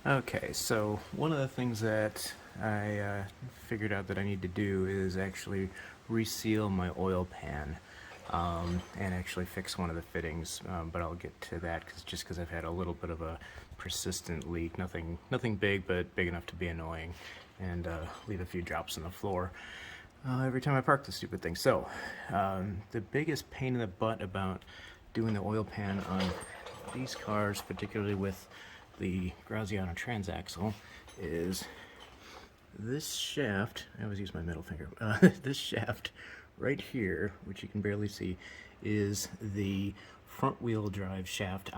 Okay, so one of the things that I figured out that I need to do is actually reseal my oil pan and actually fix one of the fittings, but I'll get to that just because I've had a little bit of a persistent leak, nothing big, but big enough to be annoying, and leave a few drops on the floor every time I park the stupid thing. So the biggest pain in the butt about doing the oil pan on these cars, particularly with the Graziano transaxle, is this shaft. I always use my middle finger. This shaft right here, which you can barely see, is the front wheel drive shaft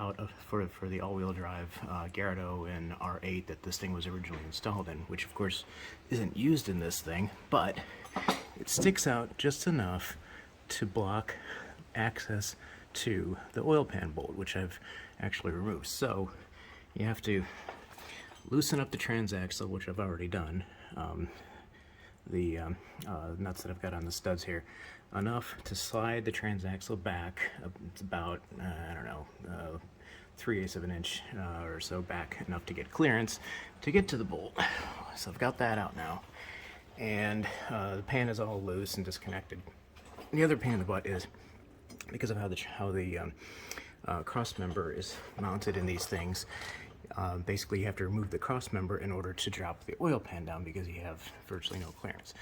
for the all-wheel drive Gyarados and R8 that this thing was originally installed in, which of course isn't used in this thing, but it sticks out just enough to block access to the oil pan bolt, which I've actually removed. So you have to loosen up the transaxle, which I've already done, the nuts that I've got on the studs here, enough to slide the transaxle back. It's about, I don't know, 3/8 of an inch or so back, enough to get clearance to get to the bolt. So I've got that out now, and the pan is all loose and disconnected. And the other pain in the butt is because of how the cross member is mounted in these things. Basically, you have to remove the cross member in order to drop the oil pan down because you have virtually no clearance.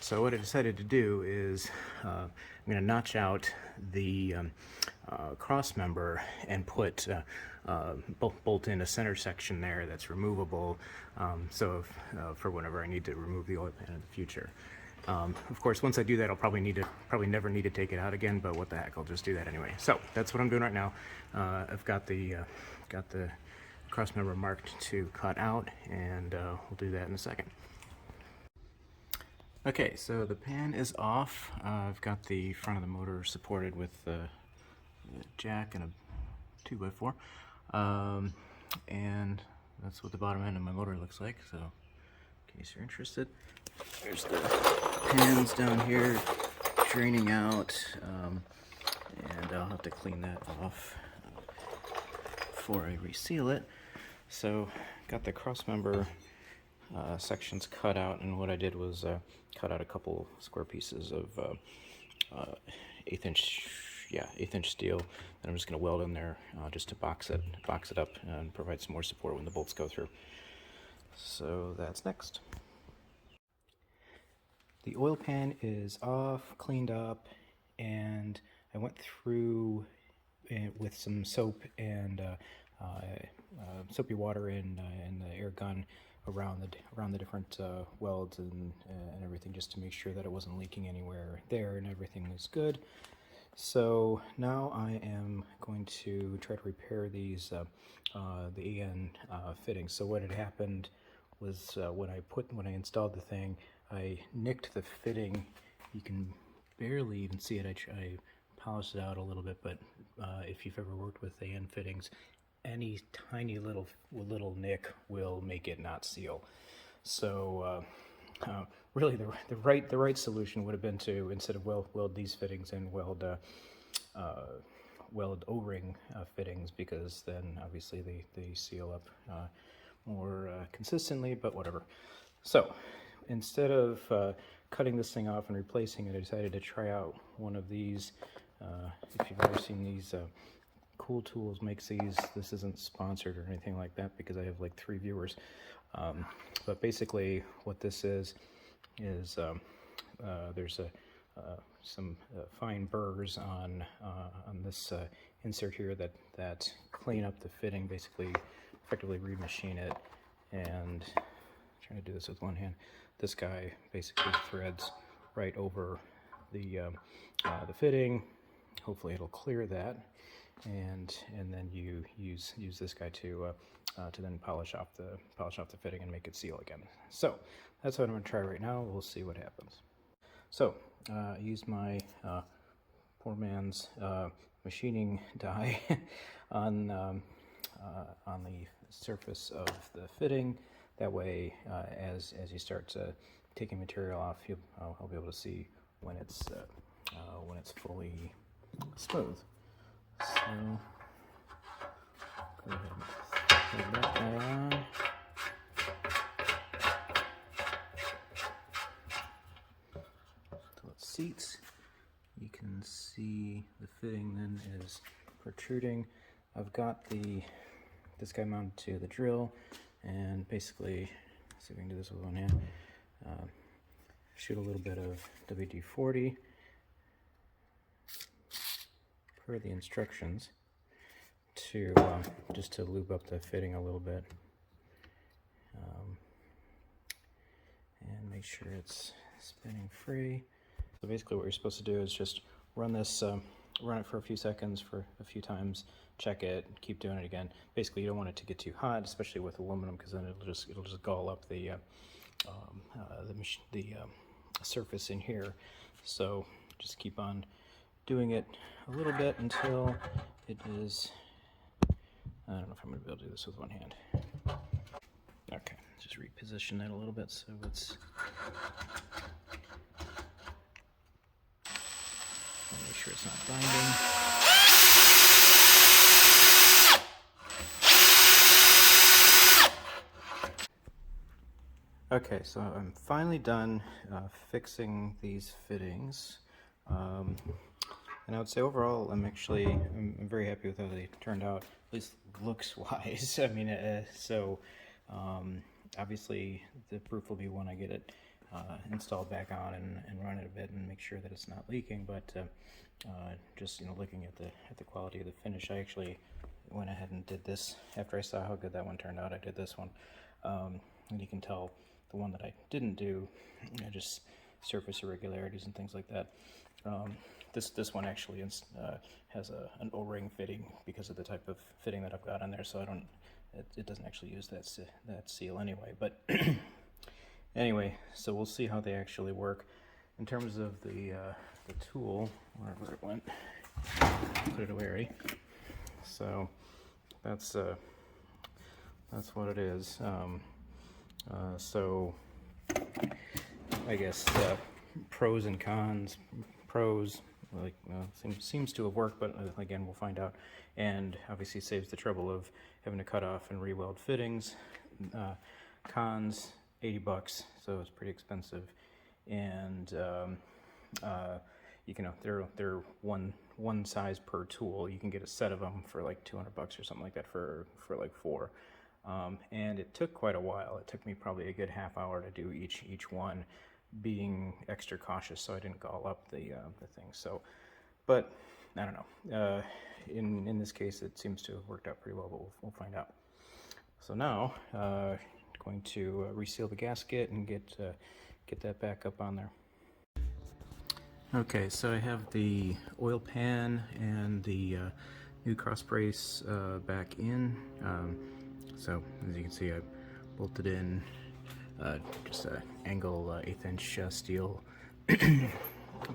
So what I decided to do is I'm going to notch out the cross member and put bolt in a center section there that's removable. So for whenever I need to remove the oil pan in the future. Of course, once I do that, I'll probably never need to take it out again. But what the heck, I'll just do that anyway. So that's what I'm doing right now. I've got the cross member marked to cut out, and we'll do that in a second. Okay, so the pan is off. I've got the front of the motor supported with a jack and a 2x4, and that's what the bottom end of my motor looks like. So in case you're interested, there's the pans down here draining out, and I'll have to clean that off before I reseal it. So got the cross member sections cut out, and what I did was cut out a couple square pieces of 1/8 inch steel that I'm just going to weld in there just to box it up and provide some more support when the bolts go through. So that's next. The oil pan is off, cleaned up, and I went through with some soap and soapy water and the air gun around the different welds and everything, just to make sure that it wasn't leaking anywhere there and everything was good. So now I am going to try to repair these the AN fittings. So what had happened was when I installed the thing, I nicked the fitting. You can barely even see it. I polished it out a little bit, but if you've ever worked with AN fittings, any tiny little nick will make it not seal. So really the right solution would have been to, instead of weld these fittings in, weld O-ring fittings, because then obviously they seal up more consistently, but whatever. So instead of cutting this thing off and replacing it, I decided to try out one of these. If you've ever seen these, Cool Tools makes these. This isn't sponsored or anything like that because I have like 3 viewers. But basically what this is there's some fine burrs on this insert here that clean up the fitting, basically effectively remachine it. And I'm trying to do this with one hand. This guy basically threads right over the fitting. Hopefully it'll clear that, and then you use this guy to then polish off the fitting and make it seal again. So that's what I'm going to try right now. We'll see what happens. So I used my poor man's machining die on the surface of the fitting. That way, as you start taking material off, I'll be able to see when it's fully smooth. So go ahead and put that guy on. seats. You can see the fitting then is protruding. I've got this guy mounted to the drill, and basically, let's see if we can do this with one hand. Shoot a little bit of WD-40 per the instructions to just to lube up the fitting a little bit, and make sure it's spinning free. So basically what you're supposed to do is just run this, run it for a few seconds, for a few times, check it, keep doing it again. Basically you don't want it to get too hot, especially with aluminum, because then it'll just gall up the surface in here. So just keep on doing it a little bit until it is, I don't know if I'm going to be able to do this with one hand. Okay, just reposition that a little bit so it's, make sure it's not binding. Okay, so I'm finally done fixing these fittings, and I would say overall I'm very happy with how they turned out, at least looks wise. I mean, obviously the proof will be when I get it installed back on and run it a bit and make sure that it's not leaking. But just looking at the quality of the finish, I actually went ahead and did this after I saw how good that one turned out. I did this one, and you can tell the one that I didn't do, just surface irregularities and things like that. This one actually has an O-ring fitting because of the type of fitting that I've got on there, so it doesn't actually use that seal anyway. But anyway, so we'll see how they actually work. In terms of the tool, wherever it went, put it away already. So that's what it is. So I guess pros and cons. Pros, like, seems to have worked, but again, we'll find out. And obviously saves the trouble of having to cut off and re-weld fittings. Cons, $80, so it's pretty expensive. And you can, they're one size per tool. You can get a set of them for like $200 or something like that for like 4. And it took quite a while. It took me probably a good half hour to do each one, being extra cautious so I didn't gall up the thing. So, but I don't know. In this case, it seems to have worked out pretty well, but we'll find out. So now, going to reseal the gasket and get that back up on there. Okay, so I have the oil pan and the new cross brace back in. So as you can see, I bolted in just an angle 1/8 inch steel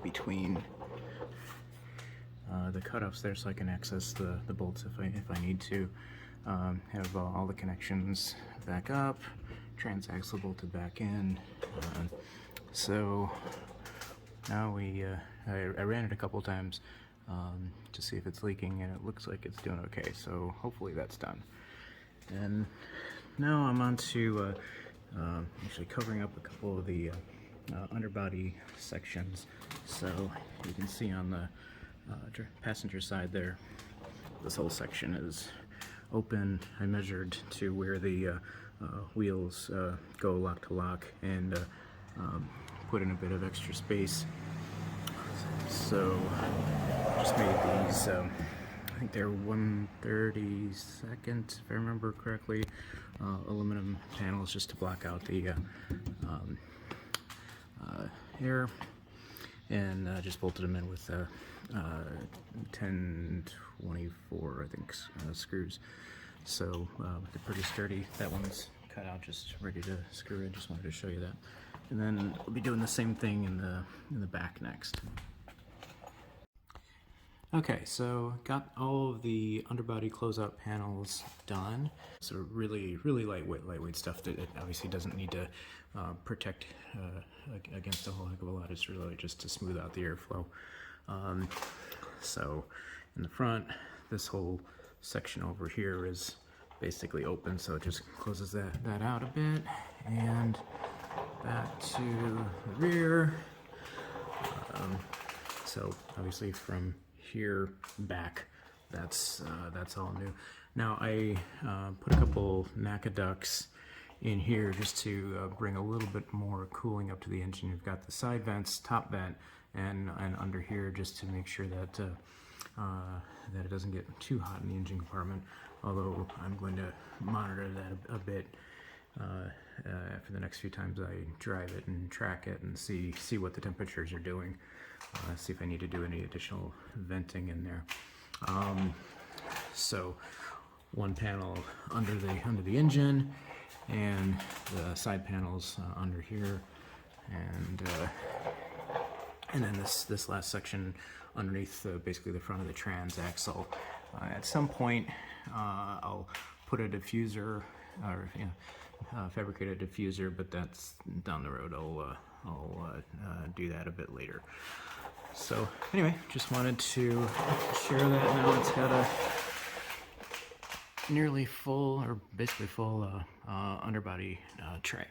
between the cutoffs there, so I can access the bolts if I need to. Have all the connections back up, transaxle bolted back in. So now I ran it a couple times to see if it's leaking, and it looks like it's doing okay. So hopefully that's done. And now I'm on to actually covering up a couple of the underbody sections. So you can see on the passenger side there, this whole section is open. I measured to where the wheels go lock to lock, and put in a bit of extra space. So just made these, I think they're 1/32, if I remember correctly, aluminum panels, just to block out the air, and just bolted them in with 1024, I think, screws. So they're pretty sturdy. That one's cut out, just ready to screw in. Just wanted to show you that. And then we'll be doing the same thing in the back next. Okay, so got all of the underbody closeout panels done. So really lightweight stuff that it obviously doesn't need to protect against a whole heck of a lot. It's really just to smooth out the airflow. So in the front, this whole section over here is basically open, so it just closes that out a bit. And back to the rear. So obviously from here back, that's all new. Now I put a couple NACA ducts in here just to bring a little bit more cooling up to the engine. You've got the side vents, top vent, and under here just to make sure that that it doesn't get too hot in the engine compartment. Although I'm going to monitor that a bit for the next few times I drive it and track it and see what the temperatures are doing. See if I need to do any additional venting in there. So one panel under the engine, and the side panels under here, and then this last section underneath basically the front of the transaxle. At some point, I'll put a diffuser, or fabricate a diffuser, but that's down the road. I'll do that a bit later. So anyway, just wanted to share that. Now it's got a nearly full, or basically full, underbody tray.